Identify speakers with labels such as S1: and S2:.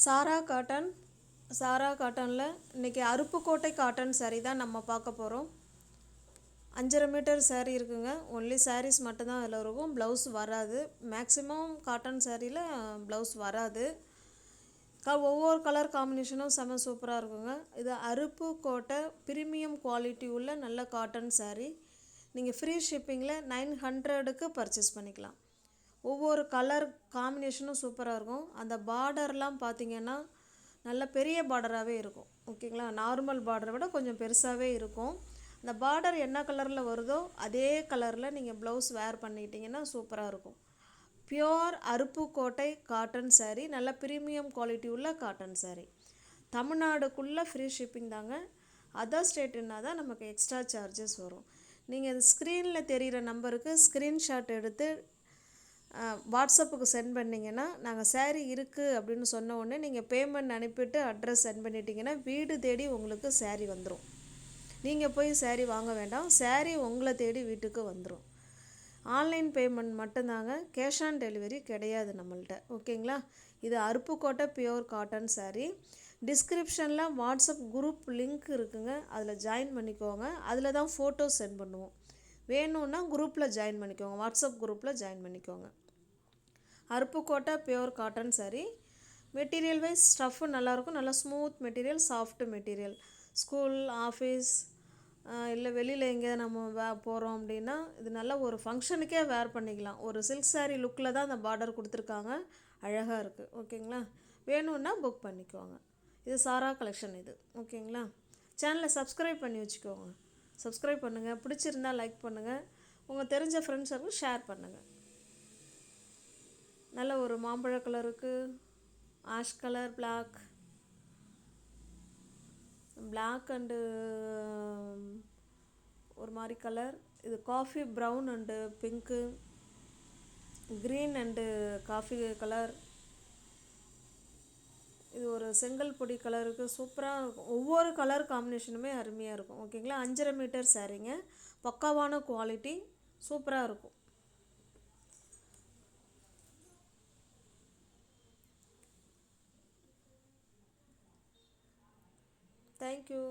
S1: சாரா காட்டனில் இன்றைக்கி அருப்புக்கோட்டை காட்டன் சாரீ தான் நம்ம பார்க்க போகிறோம். 5.5 மீட்டர் சாரீ இருக்குங்க. ஒன்லி சாரீஸ் மட்டும்தான் அதில் இருக்கும், ப்ளவுஸ் வராது. மேக்ஸிமம் காட்டன் சாரியில் ப்ளவுஸ் வராது. ஒவ்வொரு கலர் காம்பினேஷனும் செம்ம சூப்பராக இருக்குங்க. இது அருப்புக்கோட்டை ப்ரீமியம் குவாலிட்டி உள்ள நல்ல காட்டன் சாரீ. நீங்கள் ஃப்ரீ ஷிப்பிங்கில் 900க்கு பர்ச்சேஸ் பண்ணிக்கலாம். ஒவ்வொரு கலர் காம்பினேஷனும் சூப்பராக இருக்கும். அந்த பார்டர்லாம் பார்த்திங்கன்னா நல்ல பெரிய பார்டராகவே இருக்கும். ஓகேங்களா, நார்மல் பார்டரை விட கொஞ்சம் பெருசாகவே இருக்கும். அந்த பார்டர் என்ன கலரில் வருதோ அதே கலரில் நீங்கள் ப்ளவுஸ் வேர் பண்ணிக்கிட்டிங்கன்னா சூப்பராக இருக்கும். பியோர் அருப்புக்கோட்டை காட்டன் சாரீ, நல்ல ப்ரீமியம் குவாலிட்டி உள்ள காட்டன் சாரீ. தமிழ்நாடுக்குள்ளே ஃப்ரீ ஷிப்பிங் தாங்க. அதர் ஸ்டேட்டுன்னா தான் நமக்கு எக்ஸ்ட்ரா சார்ஜஸ் வரும். நீங்கள் ஸ்க்ரீனில் தெரிகிற நம்பருக்கு ஸ்க்ரீன்ஷாட் எடுத்து வாட்ஸ்அப்புக்கு சென்ட் பண்ணிங்கன்னா, நாங்கள் சாரீ இருக்குது அப்படின்னு சொன்ன உடனே நீங்கள் பேமெண்ட் அனுப்பிவிட்டு அட்ரஸ் சென்ட் பண்ணிட்டீங்கன்னா வீடு தேடி உங்களுக்கு சாரீ வந்துடும். நீங்கள் போய் சாரீ வாங்க வேண்டாம், சாரீ உங்களை தேடி வீட்டுக்கு வந்துடும். ஆன்லைன் பேமெண்ட் மட்டும்தாங்க, கேஷ் ஆன் டெலிவரி கிடையாது நம்மள்கிட்ட. ஓகேங்களா. இது அருப்புக்கோட்டை பியோர் காட்டன் சாரீ. டிஸ்கிரிப்ஷனில் வாட்ஸ்அப் குரூப் லிங்க் இருக்குங்க, அதில் ஜாயின் பண்ணிக்கோங்க. அதில் தான் ஃபோட்டோஸ் சென்ட் பண்ணுவோம். வேணும்னா குரூப்பில் ஜாயின் பண்ணிக்கோங்க, வாட்ஸ்அப் குரூப்பில் ஜாயின் பண்ணிக்கோங்க. Aruppukottai pure cotton sari. Material wise stuff நல்லாயிருக்கும், நல்லா smooth material, soft material. School, office, இல்லை வெளியில் எங்கே நம்ம போகிறோம் அப்படின்னா இது நல்லா ஒரு ஃபங்க்ஷனுக்கே வேர் பண்ணிக்கலாம். ஒரு சில்க் சாரீ லுக்கில் தான் அந்த பார்டர் கொடுத்துருக்காங்க, அழகாக இருக்குது. ஓகேங்களா, வேணும்னா புக் பண்ணிக்கோங்க. இது சாரா கலெக்ஷன் இது. ஓகேங்களா, சேனலை சப்ஸ்கிரைப் பண்ணி வச்சுக்கோங்க. சப்ஸ்கிரைப் பண்ணுங்கள், பிடிச்சிருந்தா லைக் பண்ணுங்கள், உங்கள் தெரிஞ்ச ஃப்ரெண்ட்ஸுக்கு ஷேர் பண்ணுங்கள். நல்ல ஒரு மாம்பழ கலருக்கு ஆஷ் கலர், பிளாக் அண்டு ஒரு மாதிரி கலர். இது coffee brown and pink, green and coffee colour. இது ஒரு செங்கல் பொடி கலருக்கு சூப்பராக இருக்கும். ஒவ்வொரு கலர் காம்பினேஷனுமே அருமையாக இருக்கும். ஓகேங்களா, 5.5 மீட்டர் சாரீங்க, பக்காவான குவாலிட்டி, சூப்பராக இருக்கும். தேங்க்யூ.